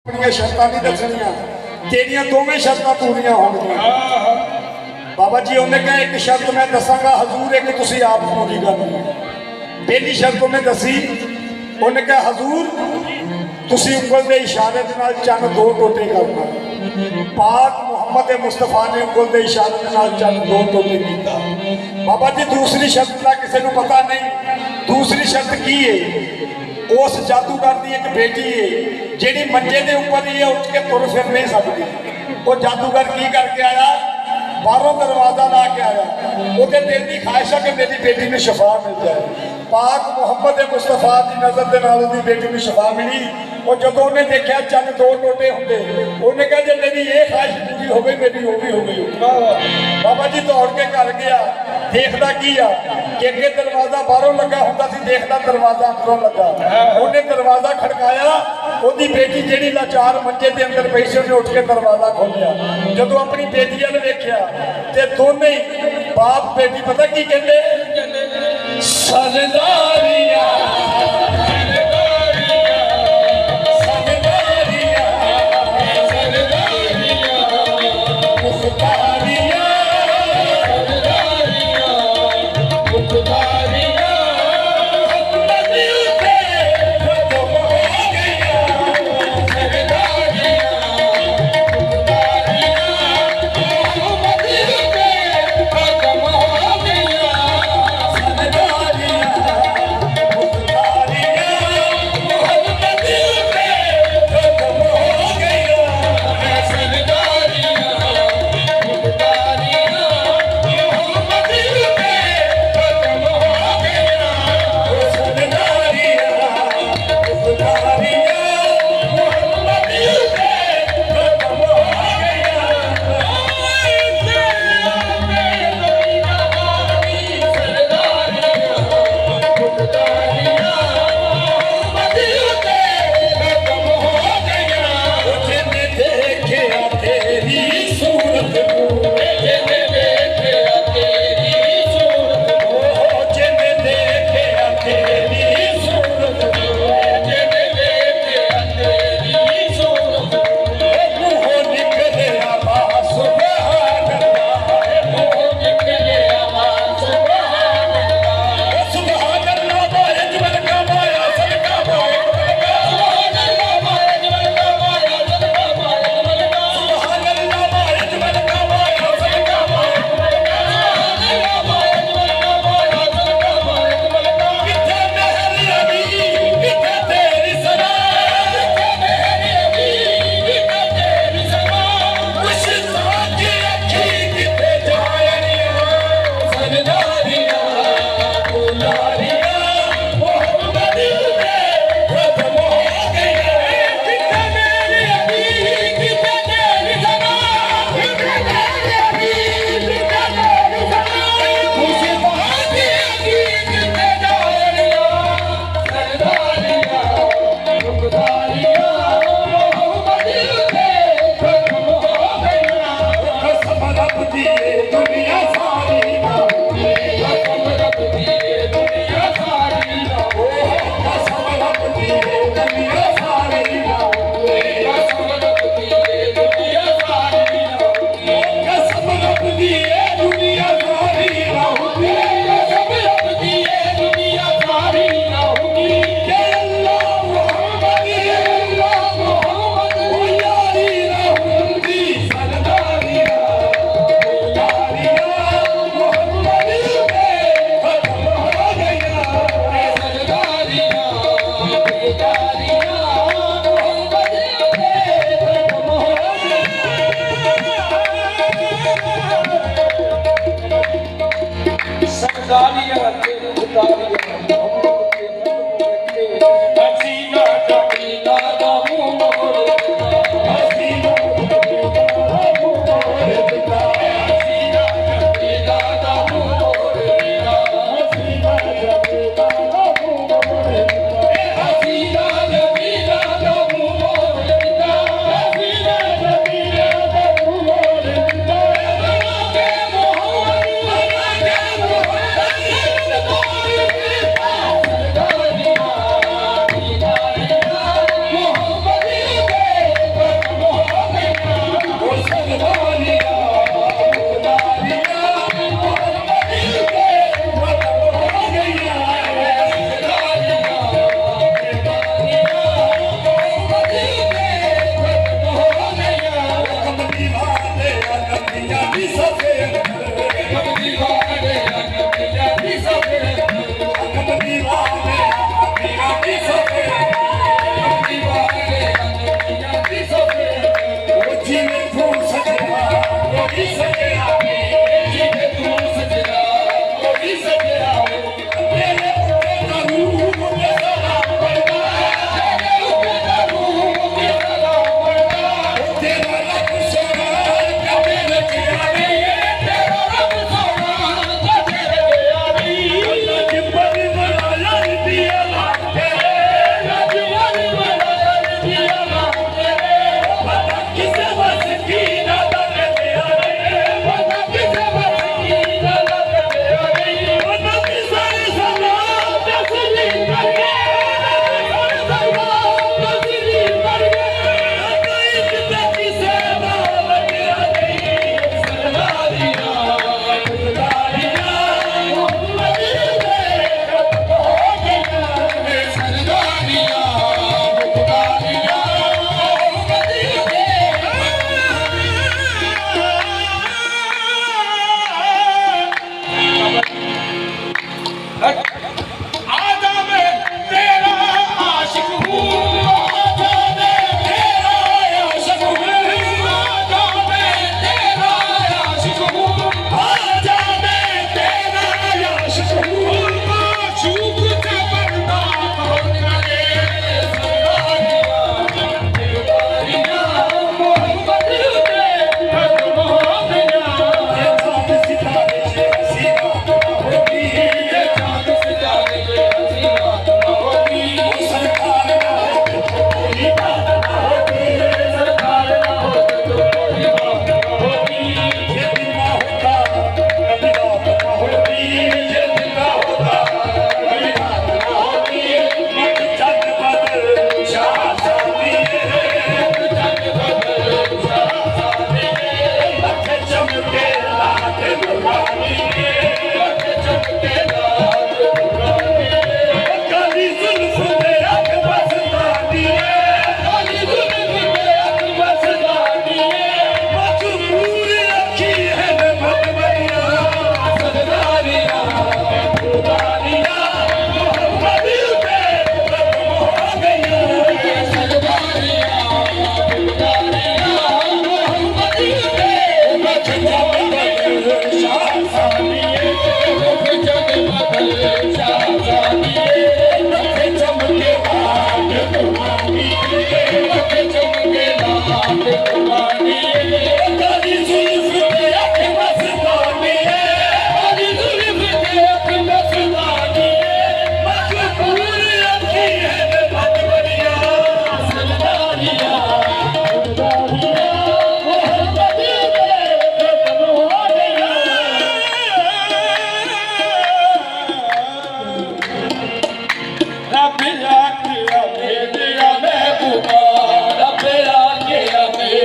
अपनी शर्तां नहीं दसनिया, तेरिया दोवें शर्तां पूरियां होंगियां। बाबा जी उन्हें कहा एक शर्त मैं दसांगा हजूर, एक तुसी आप पूरी करनी है। पहली शर्त उन्हें दसी, उन्हें कहा हजूर तुसी उंगल के इशारे के नाल चंद दो टोटे करना। पाक मुहम्मद मुस्तफा ने उंगल के इशारे के नाल चंद दो टोटे किया। बाबा जी दूसरी शर्त का किसी को पता नहीं। दूसरी शर्त की है? उस जादूगर की एक बेटी है जी मंजे के उपर ही है, उठ के तुर फिर नहीं सकती। वो जादूगर की करके आया, बाहरों दरवाजा ला के आया। वो दिल की ख्वाहिश है कि मेरी बेटी में शफा मिल जाए। पाक मुहम्मद मुस्तफा की नजर के नाल उसकी बेटी में शफा मिली। और जो उन्हें देखा चंद दो टोटे होंगे, उन्हें कहा जो मेरी ये ख्वाहिश पूरी हो गई, मेरी वो भी हो गई। बाबा जी दौड़ के घर गया, देखता की आ कि अगे दरवाजा बाहरों लगा होंगे सी, देखता दरवाजा अंदरों लगा। उन्हें दरवाजा खड़काया, उसकी बेटी जी लाचार मंजे के अंदर पई सी, उन्हें उठ के दरवाजा खोलिया। जो अपनी बेटी वाल वेख्या तो दोनों ही बाप बेटी पता की कहते, सरदारिया ਰੱਬ ਆਖਿਆ ਮੇਰਿਆ ਮਹਿਬੂਬਾ, ਰੱਬ ਆਖਿਆ ਮੇਰਿਆ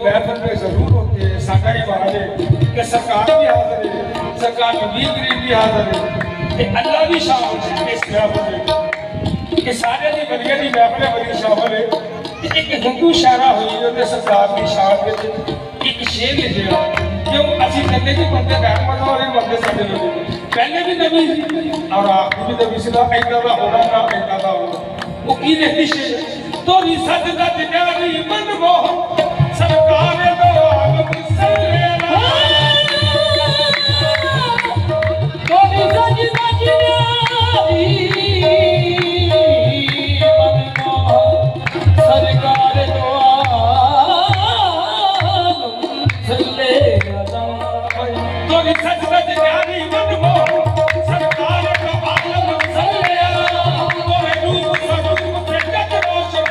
महफिल में जरूर होते हैं। साडा ही बात है कि सरकार भी हाजिर है, सरकार अमीर गरीब भी हाजिर है, कि अल्लाह भी शामिल है इस महफिल में, कि सारे दी बड़िया दी महफिल बड़ी शामिल है। कि एक हिंदू शायरा हुई उन्हें सरकार की शान में एक शेर लिखा क्यों असि कहते कि बंदे रहमत और बंदे साडे लोग पहले भी नबी सी और आखिर भी नबी सी ना इतना दा होना ना इतना दा होना। वो की लिखती शेर तो रिसत दा जनारी मनमोहन सरकार दो आलम सल्लेला तो रिसत दा जनारी मनमोहन सरकार दो आलम सल्लेला तो रिसत दा जनारी मनमोहन सरकार दो आलम सल्लेला तो रूप सरूप से जग रोशन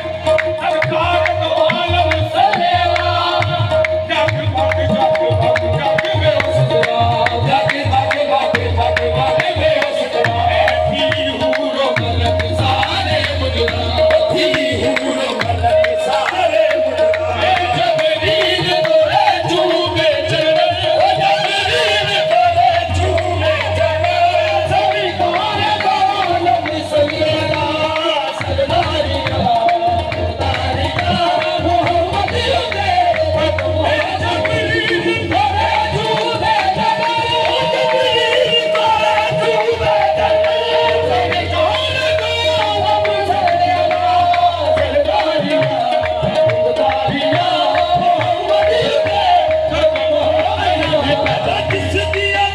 सरकार दो आलम सल्लेला जग भग जग भग जग बेहोशरा जग भग भग भग भग बेहोशरा थी हूरो मलक सारे मुजरा थी हूरो मलक सारे मुजरा जबरील तोरे चूमे चढ़े जबरील तोरे चूमे चढ़े सभी तोरे आलम सल्लेला सरदारिया तारिया मोहम्मद दे जबरील तोरे चूमे चढ़े जबरील तोरे चूमे चढ़े सभी तोरे आलम सल्लेला सरदारिया तारिया मोहम्मद दे किस दिया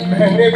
मैंने